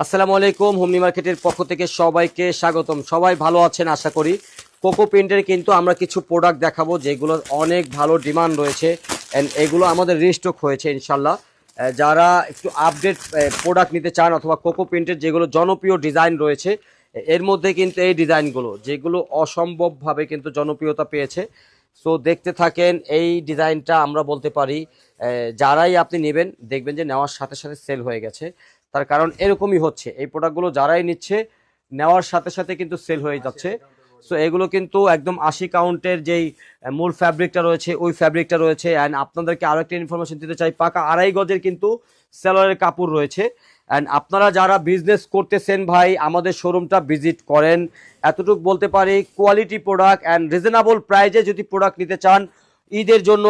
আসসালামু আলাইকুম। হোমনি মার্কেটের পক্ষ থেকে সবাইকে স্বাগতম। সবাই ভালো আছেন আশা করি। কোকো প্রিন্টের কিন্তু আমরা কিছু প্রোডাক্ট দেখাবো যেগুলো অনেক ভালো ডিমান্ড রয়েছে অ্যান্ড এগুলো আমাদের রিস্টক হয়েছে ইনশাল্লাহ। যারা একটু আপডেট প্রোডাক্ট নিতে চান অথবা কোকো প্রিন্টের যেগুলো জনপ্রিয় ডিজাইন রয়েছে এর মধ্যে কিন্তু এই ডিজাইনগুলো যেগুলো অসম্ভবভাবে কিন্তু জনপ্রিয়তা পেয়েছে। সো দেখতে থাকেন, এই ডিজাইনটা আমরা বলতে পারি যারাই আপনি নেবেন দেখবেন যে নেওয়ার সাথে সাথে সেল হয়ে গেছে। তার কারণ এরকমই হচ্ছে, এই প্রোডাক্টগুলো যারাই নিচ্ছে নেওয়ার সাথে সাথে কিন্তু সেল হয়ে যাচ্ছে। সো এগুলো কিন্তু একদম 80 কাউন্টের যেই মূল ফ্যাব্রিকটা রয়েছে ওই ফ্যাব্রিকটা রয়েছে। অ্যান্ড আপনাদেরকে আরও একটা ইনফরমেশন দিতে চাই, পাকা 2.5 গজের কিন্তু সেলরের কাপড় রয়েছে। অ্যান্ড আপনারা যারা বিজনেস করতেছেন ভাই আমাদের শোরুমটা ভিজিট করেন। এতটুকু বলতে পারি, কোয়ালিটি প্রোডাক্ট অ্যান্ড রিজনেবল প্রাইজে যদি প্রোডাক্ট নিতে চান, ঈদের জন্য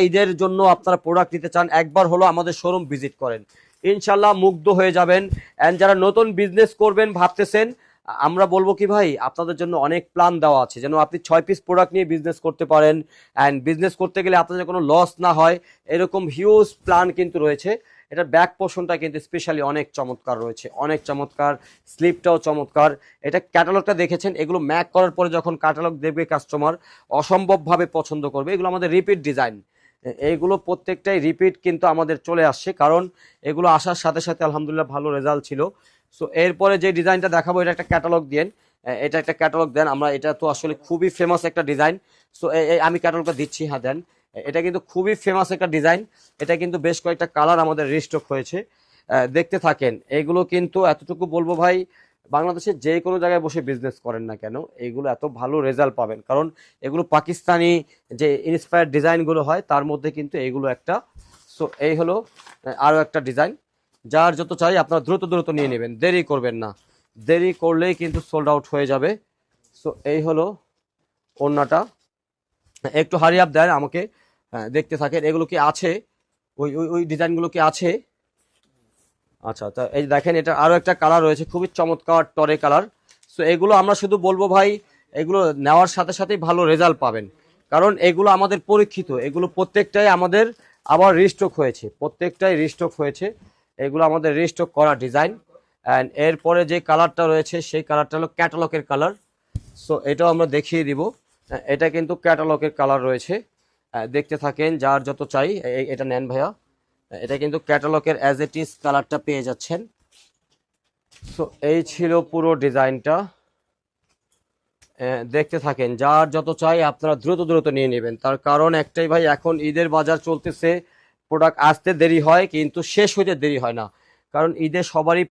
ঈদের জন্য আপনারা প্রোডাক্ট নিতে চান, একবার হলো আমাদের শোরুম ভিজিট করেন, ইনশাল্লাহ মুগ্ধ হয়ে যাবেন। অ্যান্ড যারা নতুন বিজনেস করবেন ভাবতেছেন, আমরা বলবো কি ভাই, আপনাদের জন্য অনেক প্ল্যান দেওয়া আছে যেন আপনি 6 পিস প্রোডাক্ট নিয়ে বিজনেস করতে পারেন। অ্যান্ড বিজনেস করতে গেলে আপনাদের কোনো লস না হয়, এরকম হিউজ প্ল্যান কিন্তু রয়েছে। এটার ব্যাক পোর্শনটা কিন্তু স্পেশালি অনেক চমৎকার রয়েছে, অনেক চমৎকার, স্লিপটাও চমৎকার। এটা ক্যাটালগটা দেখেছেন, এগুলো ম্যাক করার পরে যখন ক্যাটালগ দেখবে কাস্টমার অসম্ভবভাবে পছন্দ করবে। এগুলো আমাদের রিপিট ডিজাইন, এইগুলো প্রত্যেকটাই রিপিট কিন্তু আমাদের চলে আসছে, কারণ এগুলো আসার সাথে সাথে আলহামদুলিল্লাহ ভালো রেজাল্ট ছিল। সো এরপরে যে ডিজাইনটা দেখাবো এটা একটা ক্যাটালগ দেন, এটা একটা ক্যাটালগ দেন। আমরা এটা তো আসলে খুবই ফেমাস একটা ডিজাইন। সো আমি ক্যাটালগটা দিচ্ছি, হ্যাঁ দেন। এটা কিন্তু খুবই ফেমাস একটা ডিজাইন, এটা কিন্তু বেশ কয়েকটা কালার আমাদের রিস্টক হয়েছে, দেখতে থাকেন। এগুলো কিন্তু এতটুকু বলবো ভাই, বাংলাদেশের যে কোনো জায়গায় বসে বিজনেস করেন না কেন এগুলো এত ভালো রেজাল্ট পাবেন, কারণ এগুলো পাকিস্তানি যে ইন্সপায়ার্ড ডিজাইনগুলো হয় তার মধ্যে কিন্তু এগুলো একটা। সো এই হলো আরও একটা ডিজাইন, যার যত চাই আপনারা দ্রুত দ্রুত নিয়ে নেবেন, দেরি করবেন না, দেরি করলেই কিন্তু সোল্ড আউট হয়ে যাবে। সো এই হলো ওড়নাটা, একটু হারি আপ দেন আমাকে, দেখতে থাকেন। এগুলো কি আছে, ওই ওই ওই ডিজাইনগুলো কি আছে? আচ্ছা, তা এই দেখেন এটা আরও একটা কালার রয়েছে, খুবই চমৎকার টরে কালার। সো এগুলো আমরা শুধু বলবো ভাই, এগুলো নেওয়ার সাথে সাথেই ভালো রেজাল্ট পাবেন, কারণ এগুলো আমাদের পরীক্ষিত, এগুলো প্রত্যেকটাই আমাদের আবার রিস্টক হয়েছে, প্রত্যেকটাই রিস্টক হয়েছে। এগুলো আমাদের রিস্টক করা ডিজাইন। অ্যান্ড এরপরে যে কালারটা রয়েছে সেই কালারটা হলো ক্যাটালগের কালার। সো এটাও আমরা দেখিয়ে দিব, এটা কিন্তু ক্যাটালগের কালার রয়েছে। দেখতে থাকেন, যার যত চাই এটা নেন ভাইয়া। এটা কিন্তু ক্যাটালগের অ্যাজ ইট ইজ কালারটা পেয়ে যাচ্ছেন। সো এই ছিল পুরো ডিজাইনটা, দেখতে থাকেন, যার যত চাই আপনারা দ্রুত দ্রুত নিয়ে নেবেন। তার কারণ একটাই ভাই, এখন ঈদের বাজার চলতেছে, প্রোডাক্ট আসতে দেরি হয় কিন্তু শেষ হইতে দেরি হয় না, কারণ ঈদে সবারই